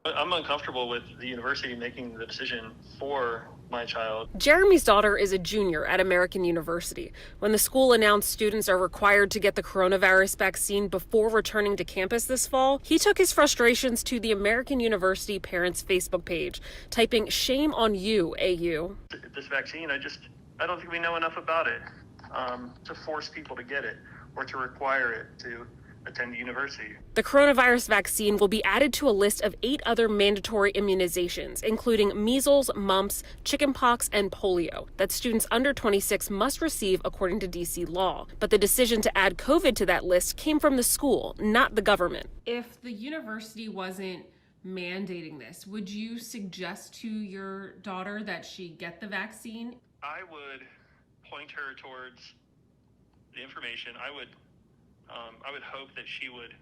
I'm uncomfortable with the university making the decision for my child. Jeremy's daughter is a junior at American University. When the school announced students are required to get the coronavirus vaccine before returning to campus this fall, he took his frustrations to the American University parents' Facebook page, typing, "Shame on you, AU." This vaccine, I don't think we know enough about it to force people to get it or to require it to attend university. The coronavirus vaccine will be added to a list of 8 other mandatory immunizations, including measles, mumps, chickenpox, and polio, that students under 26 must receive according to DC law. But the decision to add COVID to that list came from the school, not the government. If the university wasn't mandating this, would you suggest to your daughter that she get the vaccine? I would point her towards the information. I would hope that she would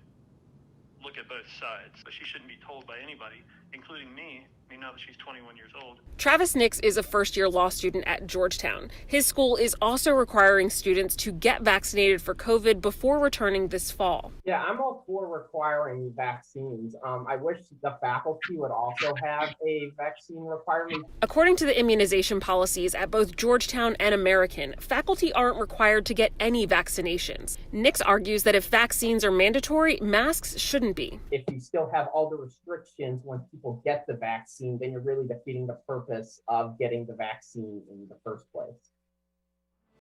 look at both sides, but she shouldn't be told by anybody, including me. I mean, now that she's 21 years old. Travis Nix is a first-year law student at Georgetown. His school is also requiring students to get vaccinated for COVID before returning this fall. Yeah, I'm all for requiring vaccines. I wish the faculty would also have a vaccine requirement. According to the immunization policies at both Georgetown and American, faculty aren't required to get any vaccinations. Nix argues that if vaccines are mandatory, masks shouldn't be. If you still have all the restrictions when people get the vaccine, then you're really defeating the purpose of getting the vaccine in the first place.